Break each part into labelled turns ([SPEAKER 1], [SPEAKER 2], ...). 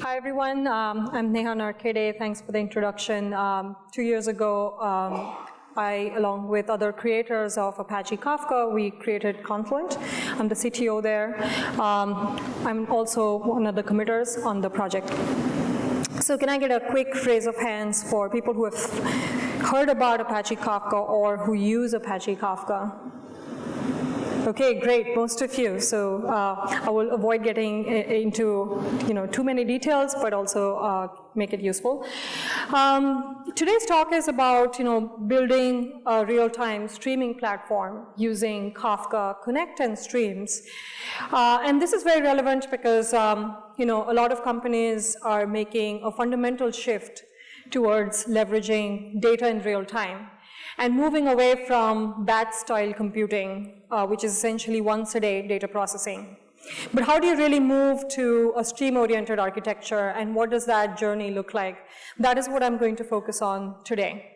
[SPEAKER 1] Hi, everyone. I'm Neha Narkade. Thanks for the introduction. 2 years ago, I, along with other creators of Apache Kafka, we created Confluent. I'm the CTO there. I'm also one of the committers on the project. So can I get a quick raise of hands for people who have heard about Apache Kafka or who use Apache Kafka? Okay, great, most of you. So I will avoid getting into too many details, but also make it useful. Today's talk is about building a real-time streaming platform using Kafka Connect and Streams. And this is very relevant because a lot of companies are making a fundamental shift towards leveraging data in real time and moving away from batch-style computing, which is essentially once-a-day data processing. But how do you really move to a stream-oriented architecture, and what does that journey look like? That is what I'm going to focus on today.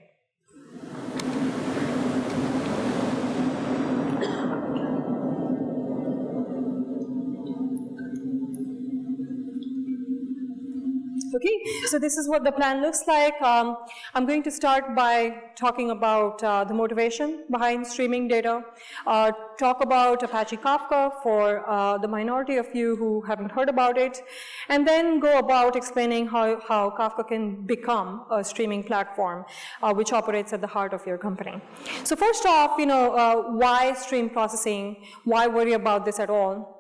[SPEAKER 1] Okay, so this is what the plan looks like. I'm going to start by talking about the motivation behind streaming data, talk about Apache Kafka for the minority of you who haven't heard about it, and then go about explaining how Kafka can become a streaming platform which operates at the heart of your company. So first off, why stream processing? Why worry about this at all?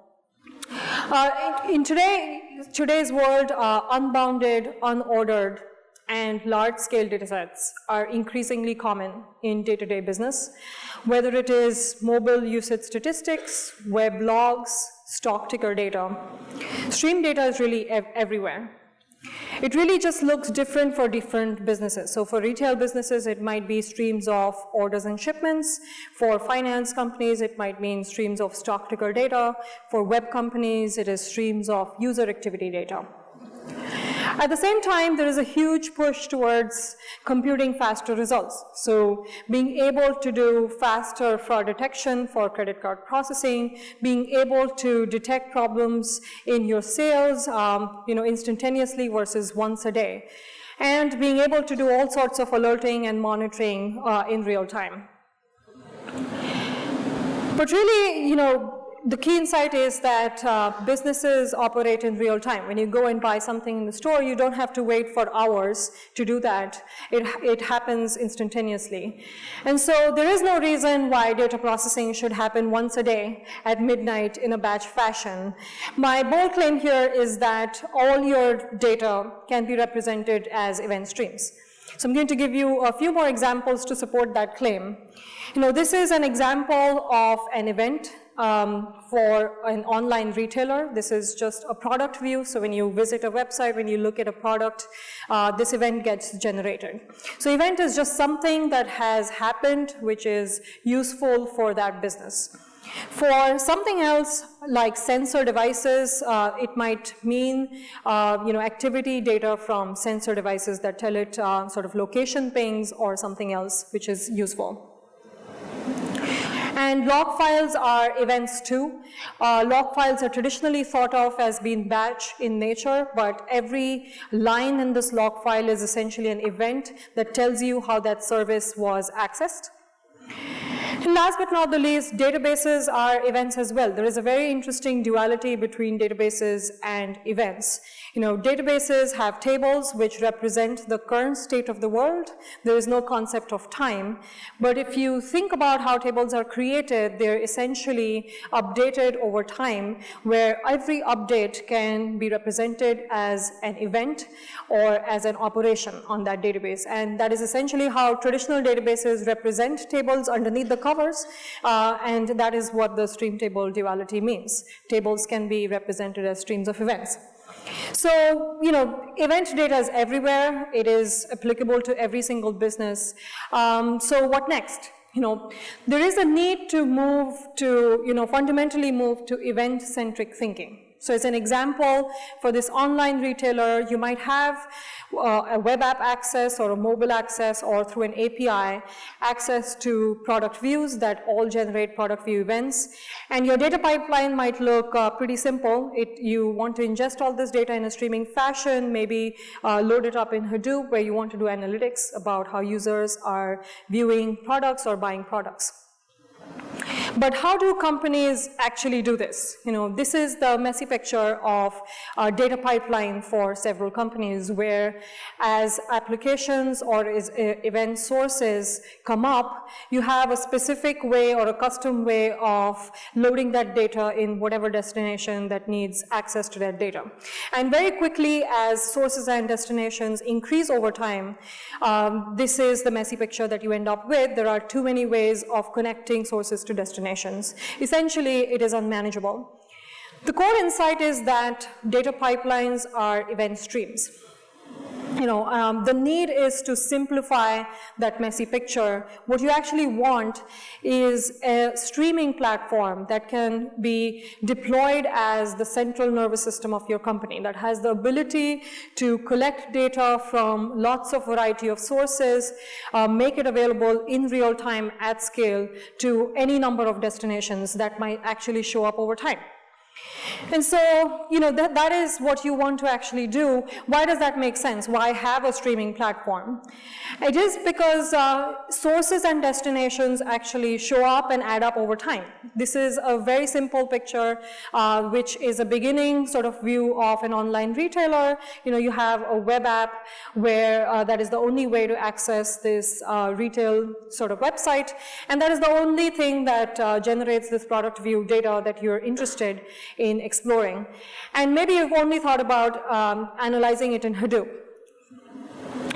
[SPEAKER 1] In today's world, unbounded, unordered, and large-scale datasets are increasingly common in day-to-day business, whether it is mobile usage statistics, web logs, stock ticker data. Stream data is really everywhere. It really just looks different for different businesses. So for retail businesses, it might be streams of orders and shipments. For finance companies, it might mean streams of stock ticker data. For web companies, it is streams of user activity data. At the same time, there is a huge push towards computing faster results. So being able to do faster fraud detection for credit card processing, being able to detect problems in your sales, instantaneously versus once a day, and being able to do all sorts of alerting and monitoring in real time. But really, the key insight is that businesses operate in real time. When you go and buy something in the store, you don't have to wait for hours to do that. It happens instantaneously. And so there is no reason why data processing should happen once a day at midnight in a batch fashion. My bold claim here is that all your data can be represented as event streams. So I'm going to give you a few more examples to support that claim. This is an example of an event for an online retailer. This is just a product view. So when you visit a website, when you look at a product, this event gets generated. So event is just something that has happened which is useful for that business. For something else like sensor devices, it might mean activity data from sensor devices that tell it sort of location pings or something else which is useful. And log files are events too. Log files are traditionally thought of as being batch in nature, but every line in this log file is essentially an event that tells you how that service was accessed. And last but not the least, databases are events as well. There is a very interesting duality between databases and events. Databases have tables which represent the current state of the world. There is no concept of time. But if you think about how tables are created, they're essentially updated over time, where every update can be represented as an event or as an operation on that database. And that is essentially how traditional databases represent tables underneath the covers, and that is what the stream table duality means. Tables can be represented as streams of events. So, event data is everywhere. It is applicable to every single business. So what next? There is a need to move to, fundamentally move to event-centric thinking. So as an example, for this online retailer, you might have a web app access or a mobile access or through an API access to product views that all generate product view events. And your data pipeline might look pretty simple. You want to ingest all this data in a streaming fashion, maybe load it up in Hadoop where you want to do analytics about how users are viewing products or buying products. But how do companies actually do this? This is the messy picture of a data pipeline for several companies, where as applications or as event sources come up, you have a specific way or a custom way of loading that data in whatever destination that needs access to that data. And very quickly, as sources and destinations increase over time, this is the messy picture that you end up with. There are too many ways of connecting sources to destinations. Essentially, it is unmanageable. The core insight is that data pipelines are event streams. The need is to simplify that messy picture. What you actually want is a streaming platform that can be deployed as the central nervous system of your company, that has the ability to collect data from lots of variety of sources, make it available in real time at scale to any number of destinations that might actually show up over time. And so, that is what you want to actually do. Why does that make sense? Why have a streaming platform? It is because sources and destinations actually show up and add up over time. This is a very simple picture, which is a beginning sort of view of an online retailer. You have a web app where that is the only way to access this retail sort of website, and that is the only thing that generates this product view data that you're interested in exploring. And maybe you've only thought about analyzing it in Hadoop.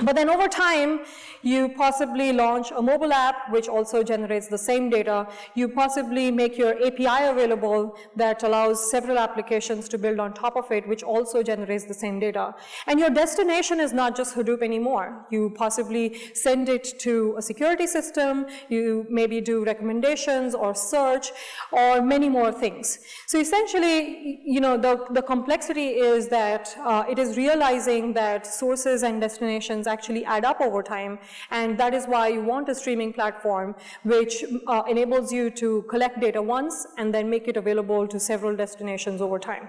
[SPEAKER 1] But then over time, you possibly launch a mobile app which also generates the same data. You possibly make your API available that allows several applications to build on top of it, which also generates the same data. And your destination is not just Hadoop anymore. You possibly send it to a security system. You maybe do recommendations or search or many more things. So essentially, the complexity is that it is realizing that sources and destinations actually add up over time, and that is why you want a streaming platform which enables you to collect data once and then make it available to several destinations over time.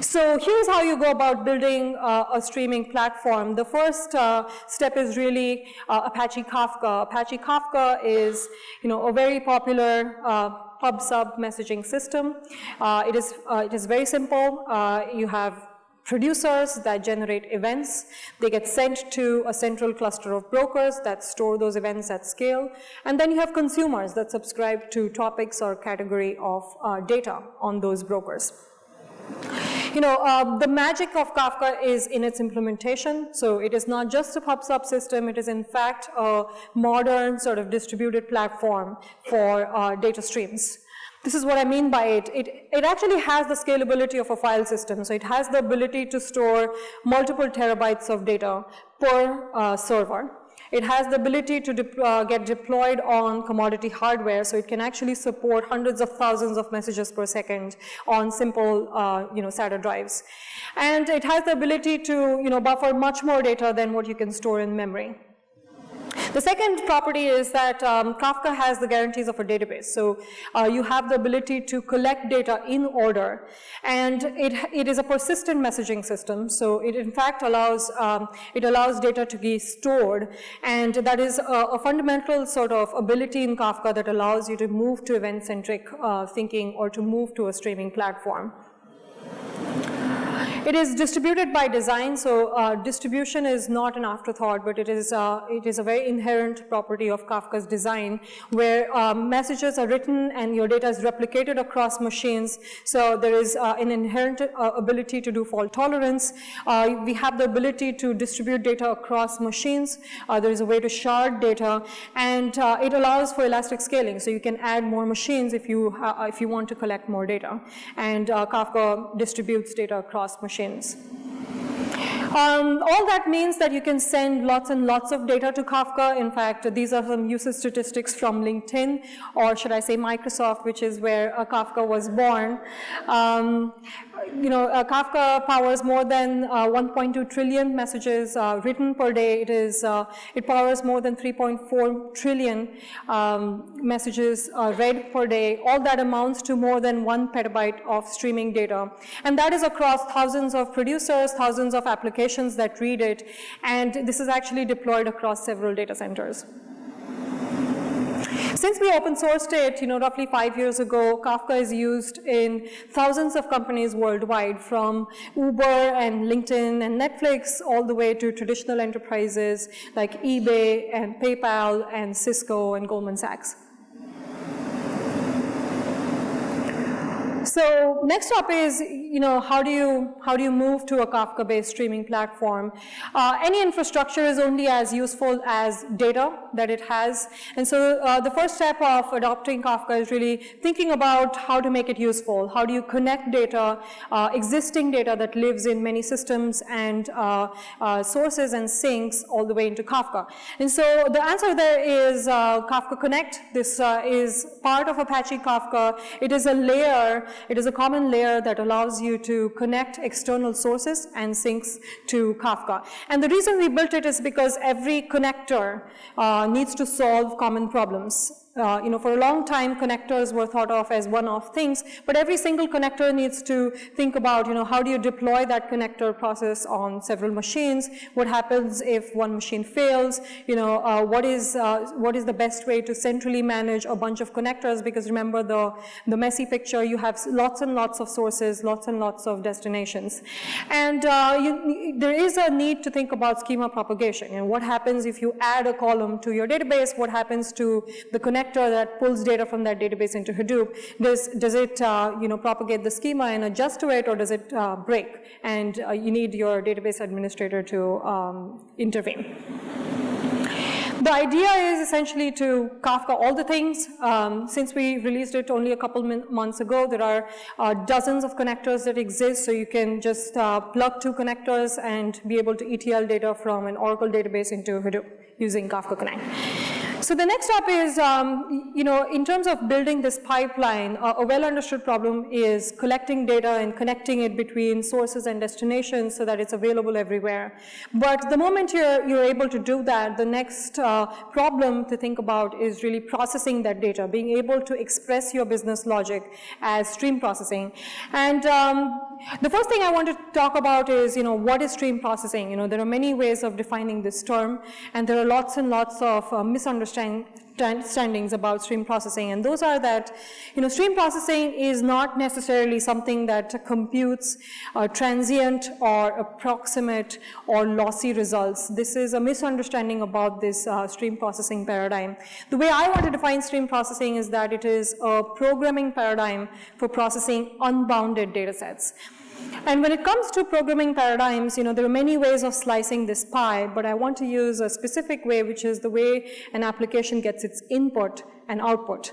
[SPEAKER 1] So here's how you go about building a streaming platform. The first step is really Apache Kafka. Apache Kafka is a very popular pub-sub messaging system. It is very simple. You have producers that generate events. They get sent to a central cluster of brokers that store those events at scale. And then you have consumers that subscribe to topics or category of data on those brokers. The magic of Kafka is in its implementation. So it is not just a pub-sub system. It is, in fact, a modern sort of distributed platform for data streams. This is what I mean by it. It actually has the scalability of a file system. So it has the ability to store multiple terabytes of data per server. It has the ability to get deployed on commodity hardware, so it can actually support hundreds of thousands of messages per second on simple SATA drives. And it has the ability to buffer much more data than what you can store in memory. The second property is that Kafka has the guarantees of a database. So you have the ability to collect data in order, and it is a persistent messaging system. So it in fact allows data to be stored, and that is a fundamental sort of ability in Kafka that allows you to move to event-centric thinking or to move to a streaming platform. It is distributed by design, so distribution is not an afterthought, but it is a very inherent property of Kafka's design, where messages are written and your data is replicated across machines. So there is an inherent ability to do fault tolerance. We have the ability to distribute data across machines. There is a way to shard data, and it allows for elastic scaling. So you can add more machines if you want to collect more data. And Kafka distributes data across machines. All that means that you can send lots and lots of data to Kafka. In fact, these are some usage statistics from LinkedIn, or should I say Microsoft, which is where Kafka was born. Kafka powers more than 1.2 trillion messages written per day. It powers more than 3.4 trillion messages read per day. All that amounts to more than 1 petabyte of streaming data. And that is across thousands of producers, thousands of applications that read it. And this is actually deployed across several data centers. Since we open sourced it, roughly 5 years ago, Kafka is used in thousands of companies worldwide, from Uber and LinkedIn and Netflix, all the way to traditional enterprises like eBay and PayPal and Cisco and Goldman Sachs. So next up is, how do you move to a Kafka-based streaming platform? Any infrastructure is only as useful as data that it has. And so the first step of adopting Kafka is really thinking about how to make it useful. How do you connect data, existing data that lives in many systems and sources and sinks all the way into Kafka? And so the answer there is Kafka Connect. This is part of Apache Kafka. It is a layer. It is a common layer that allows you to connect external sources and sinks to Kafka. And the reason we built it is because every connector needs to solve common problems. For a long time, connectors were thought of as one-off things, but every single connector needs to think about, how do you deploy that connector process on several machines? What happens if one machine fails? What is the best way to centrally manage a bunch of connectors? Because remember the messy picture, you have lots and lots of sources, lots and lots of destinations. And there is a need to think about schema propagation. What happens if you add a column to your database? What happens to the connector that pulls data from that database into Hadoop? Does it propagate the schema and adjust to it, or does it break? And you need your database administrator to intervene. The idea is essentially to Kafka all the things. Since we released it only a couple months ago, there are dozens of connectors that exist, so you can just plug 2 connectors and be able to ETL data from an Oracle database into Hadoop using Kafka Connect. So the next step is, in terms of building this pipeline, a well-understood problem is collecting data and connecting it between sources and destinations so that it's available everywhere. But the moment you're able to do that, the next problem to think about is really processing that data, being able to express your business logic as stream processing. And the first thing I want to talk about is, what is stream processing? There are many ways of defining this term, and there are lots and lots of misunderstandings about stream processing, and those are that, stream processing is not necessarily something that computes transient or approximate or lossy results. This is a misunderstanding about this stream processing paradigm. The way I want to define stream processing is that it is a programming paradigm for processing unbounded data sets. And when it comes to programming paradigms, there are many ways of slicing this pie, but I want to use a specific way, which is the way an application gets its input and output.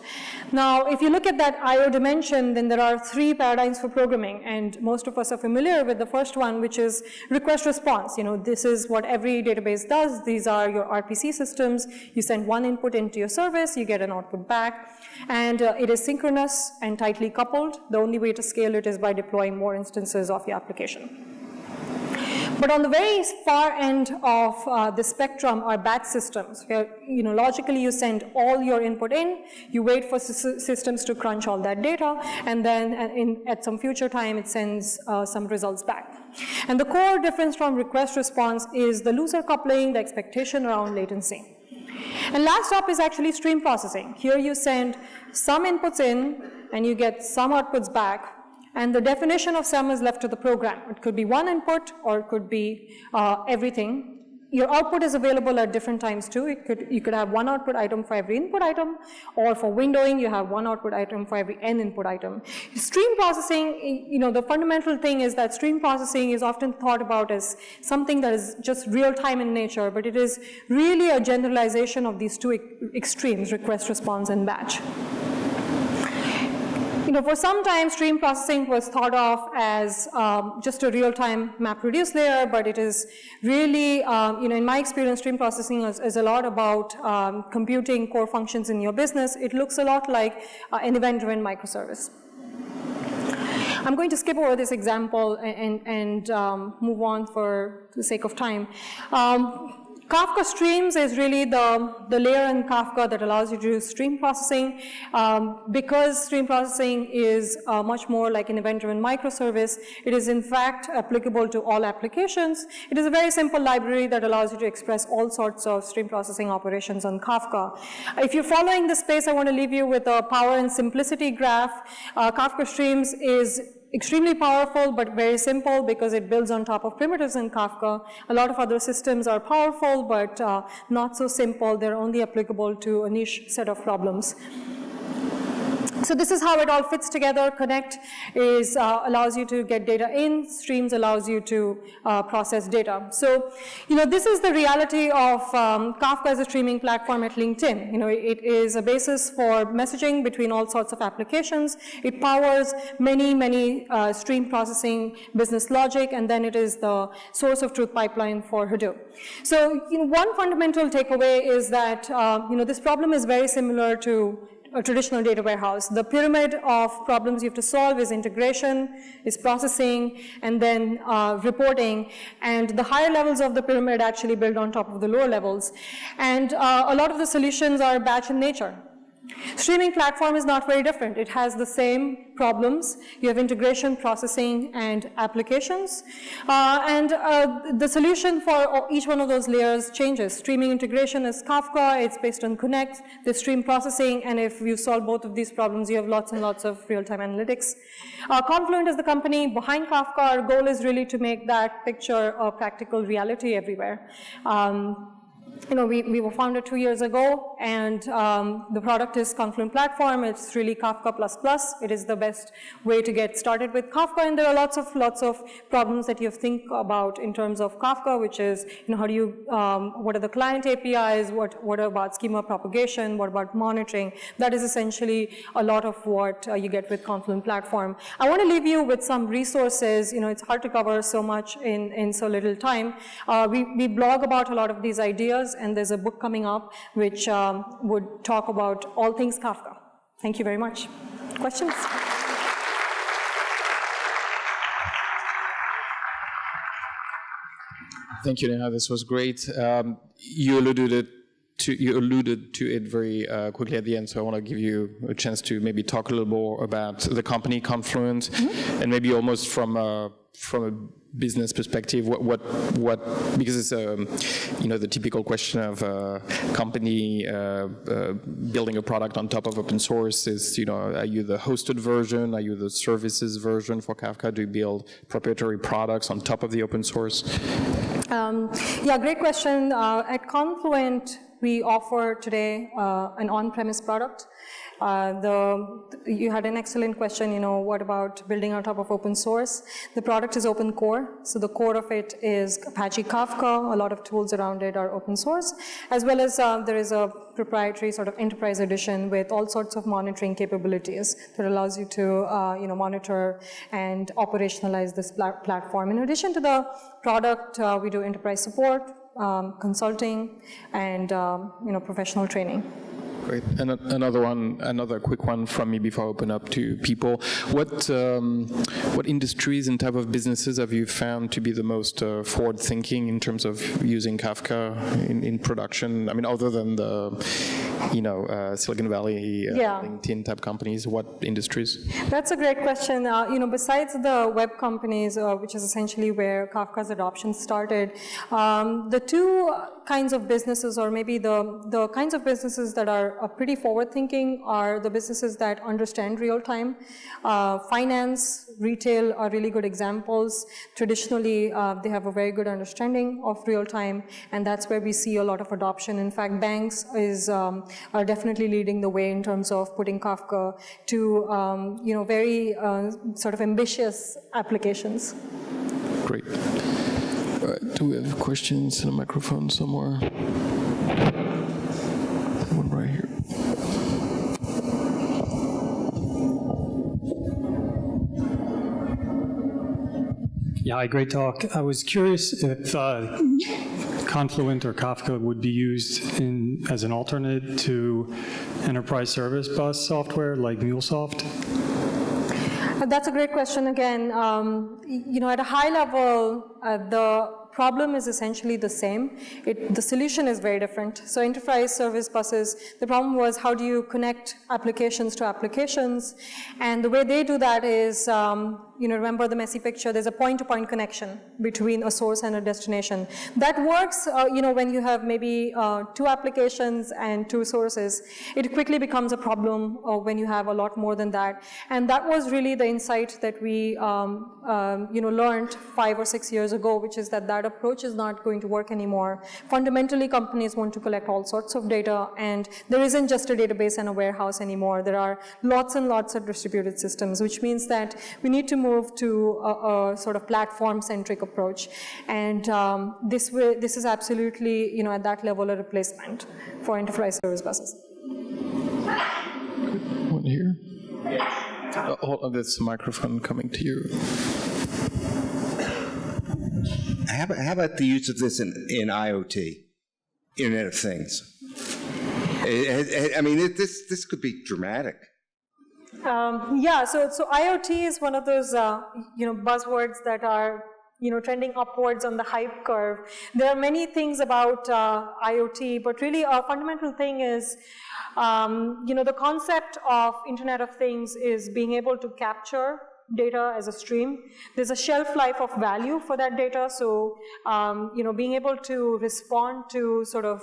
[SPEAKER 1] Now, if you look at that I/O dimension, then there are 3 paradigms for programming, and most of us are familiar with the first one, which is request response. This is what every database does. These are your RPC systems. You send one input into your service, you get an output back, and it is synchronous and tightly coupled. The only way to scale it is by deploying more instances of your application. But on the very far end of the spectrum are batch systems, where logically you send all your input in, you wait for systems to crunch all that data, and then at some future time it sends some results back. And the core difference from request response is the looser coupling, the expectation around latency. And last up is actually stream processing. Here you send some inputs in, and you get some outputs back. And the definition of sum is left to the program. It could be one input, or it could be everything. Your output is available at different times too. You could have one output item for every input item, or for windowing, you have one output item for every n input item. Stream processing, the fundamental thing is that stream processing is often thought about as something that is just real time in nature, but it is really a generalization of these 2 extremes, request response and batch. for some time, stream processing was thought of as just a real-time MapReduce layer, but it is really, in my experience, stream processing is a lot about computing core functions in your business. It looks a lot like an event-driven microservice. I'm going to skip over this example and move on for the sake of time. Kafka Streams is really the layer in Kafka that allows you to do stream processing. Because stream processing is much more like an event-driven microservice, it is in fact applicable to all applications. It is a very simple library that allows you to express all sorts of stream processing operations on Kafka. If you're following this space, I want to leave you with a power and simplicity graph. Kafka Streams is extremely powerful, but very simple because it builds on top of primitives in Kafka. A lot of other systems are powerful, but not so simple. They're only applicable to a niche set of problems. So this is how it all fits together. Connect allows you to get data in. Streams allows you to process data. So, this is the reality of Kafka as a streaming platform at LinkedIn. It is a basis for messaging between all sorts of applications. It powers many stream processing business logic, and then it is the source of truth pipeline for Hadoop. So, one fundamental takeaway is that this problem is very similar to a traditional data warehouse. The pyramid of problems you have to solve is integration, is processing, and then reporting. And the higher levels of the pyramid actually build on top of the lower levels. And a lot of the solutions are batch in nature. Streaming platform is not very different. It has the same problems. You have integration, processing, and applications. The solution for each one of those layers changes. Streaming integration is Kafka. It's based on Connect. The stream processing, and if you solve both of these problems, you have lots and lots of real-time analytics. Confluent is the company behind Kafka. Our goal is really to make that picture a practical reality everywhere. We were founded 2 years ago, and the product is Confluent Platform. It's really Kafka++. It is the best way to get started with Kafka, and there are lots of problems that you think about in terms of Kafka, which is, how do you, what are the client APIs, what about schema propagation, what about monitoring? That is essentially a lot of what you get with Confluent Platform. I want to leave you with some resources. It's hard to cover so much in so little time. We blog about a lot of these ideas, and there's a book coming up which would talk about all things Kafka. Thank you very much. Questions?
[SPEAKER 2] Thank you, Neha. This was great. You alluded to it very quickly at the end, so I want to give you a chance to maybe talk a little more about the company Confluent, and maybe almost from a business perspective, what because it's the typical question of a company building a product on top of open source is, are you the hosted version, are you the services version for Kafka? Do you build proprietary products on top of the open source?
[SPEAKER 1] Yeah, great question. At Confluent, we offer today an on-premise product. You had an excellent question, what about building on top of open source? The product is open core, so the core of it is Apache Kafka. A lot of tools around it are open source, as well as there is a proprietary sort of enterprise edition with all sorts of monitoring capabilities that allows you to monitor and operationalize this platform. In addition to the product, we do enterprise support, consulting, and professional training.
[SPEAKER 2] Great. And another quick one from me before I open up to people. What industries and type of businesses have you found to be the most forward-thinking in terms of using Kafka in production? I mean, other than the Silicon Valley, LinkedIn type companies, what industries?
[SPEAKER 1] That's a great question. Besides the web companies, which is essentially where Kafka's adoption started, the two kinds of businesses, or maybe the kinds of businesses that are pretty forward-thinking, are the businesses that understand real-time. Finance, retail are really good examples. Traditionally, they have a very good understanding of real-time, and that's where we see a lot of adoption. In fact, banks are definitely leading the way in terms of putting Kafka to very sort of ambitious applications.
[SPEAKER 2] Great. Do we have questions in a microphone somewhere? One right here.
[SPEAKER 3] Yeah, hi, great talk. I was curious if Confluent or Kafka would be used as an alternate to enterprise service bus software like MuleSoft?
[SPEAKER 1] That's a great question again. At a high level, the problem is essentially the same. The solution is very different. So enterprise service buses, the problem was how do you connect applications to applications? And the way they do that is, remember the messy picture, there's a point-to-point connection between a source and a destination. That works, when you have maybe 2 applications and 2 sources. It quickly becomes a problem when you have a lot more than that. And that was really the insight that we, learned 5 or 6 years ago, which is that approach is not going to work anymore. Fundamentally, companies want to collect all sorts of data, and there isn't just a database and a warehouse anymore. There are lots and lots of distributed systems, which means that we need to move to a sort of platform-centric approach. And this is absolutely, at that level, a replacement for enterprise service buses.
[SPEAKER 2] One here. Hold on, there's a microphone coming to you.
[SPEAKER 4] How about the use of this in IoT, Internet of Things? I mean, this could be dramatic.
[SPEAKER 1] So IoT is one of those buzzwords that are trending upwards on the hype curve. There are many things about IoT, but really a fundamental thing is the concept of Internet of Things is being able to capture data as a stream. There's a shelf life of value for that data, so being able to respond to sort of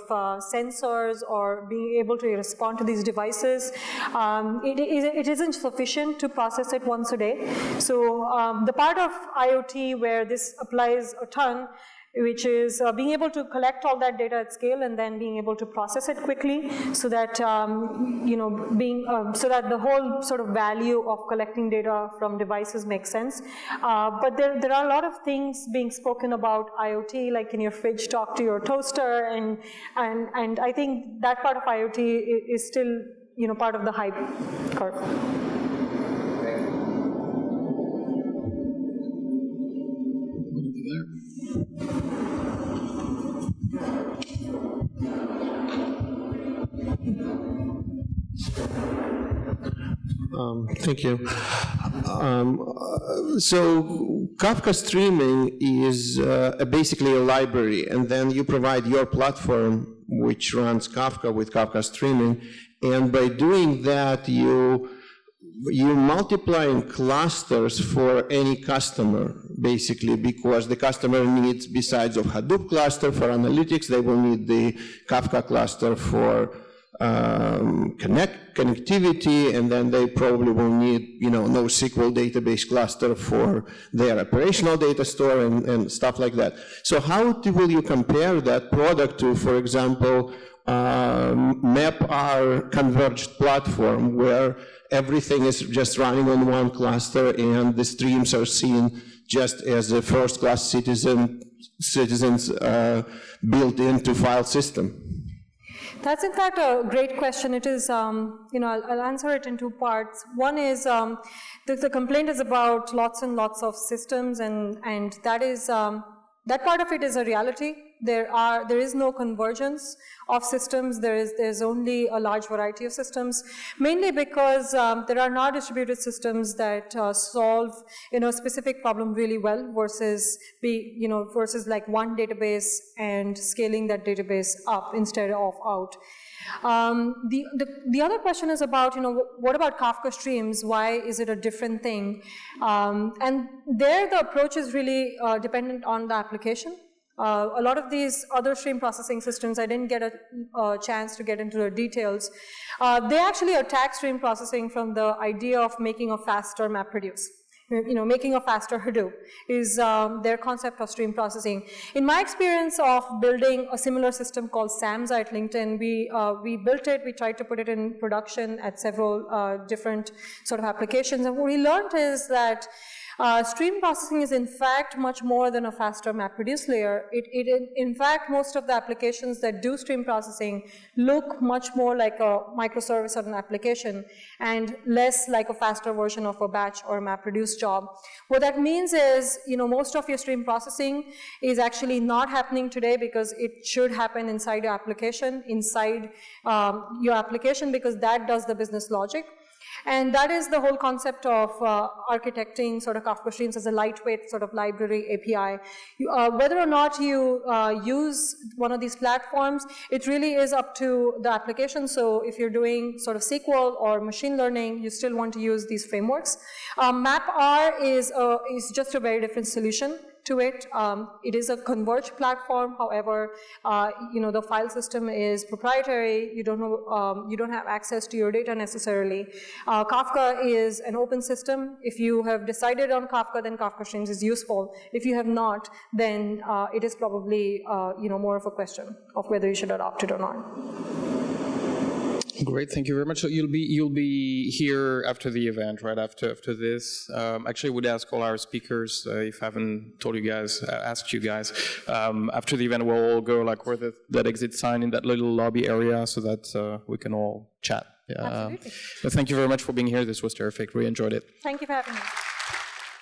[SPEAKER 1] sensors or being able to respond to these devices, it isn't sufficient to process it once a day. So the part of IoT where this applies a ton, which is being able to collect all that data at scale and then being able to process it quickly, so that so that the whole sort of value of collecting data from devices makes sense. But there are a lot of things being spoken about IoT, like in your fridge, talk to your toaster, and I think that part of IoT is still part of the hype curve.
[SPEAKER 5] Thank you. So Kafka streaming is basically a library, and then you provide your platform which runs Kafka with Kafka streaming, and by doing that you multiplying clusters for any customer, basically, because the customer needs, besides of Hadoop cluster for analytics, they will need the Kafka cluster for connectivity, and then they probably will need, NoSQL database cluster for their operational data store and stuff like that. So how will you compare that product to, for example, MapR converged platform, where everything is just running on one cluster and the streams are seen just as a first-class citizens built into file system?
[SPEAKER 1] That's in fact a great question. It is, I'll answer it in 2 parts. One is the complaint is about lots and lots of systems, and that is that part of it is a reality. There is no convergence of systems. There's only a large variety of systems, mainly because there are not distributed systems that solve a specific problem really well versus versus like one database and scaling that database up instead of out. The other question is about, what about Kafka streams? Why is it a different thing? And there the approach is really dependent on the application. A lot of these other stream processing systems, I didn't get a chance to get into the details. They actually attack stream processing from the idea of making a faster MapReduce. Making a faster Hadoop is their concept of stream processing. In my experience of building a similar system called Samza at LinkedIn, we built it, we tried to put it in production at several different sort of applications, and what we learned is that Stream processing is in fact much more than a faster MapReduce layer. In fact, most of the applications that do stream processing look much more like a microservice or an application and less like a faster version of a batch or MapReduce job. What that means is, most of your stream processing is actually not happening today because it should happen inside your application, because that does the business logic. And that is the whole concept of architecting sort of Kafka Streams as a lightweight sort of library API. Whether or not you use one of these platforms, it really is up to the application. So if you're doing sort of SQL or machine learning, you still want to use these frameworks. MapR is just a very different solution to it. It is a converged platform. However, the file system is proprietary. You don't have access to your data necessarily. Kafka is an open system. If you have decided on Kafka, then Kafka Streams is useful. If you have not, then it is probably more of a question of whether you should adopt it or not.
[SPEAKER 2] Great, thank you very much. So you'll be here after the event, right after this. Actually, I would ask all our speakers, if I haven't asked you guys, after the event, we'll all go like where that exit sign in that little lobby area, so that we can all chat.
[SPEAKER 1] Absolutely.
[SPEAKER 2] Thank you very much for being here. This was terrific. Really enjoyed it.
[SPEAKER 1] Thank you for having me.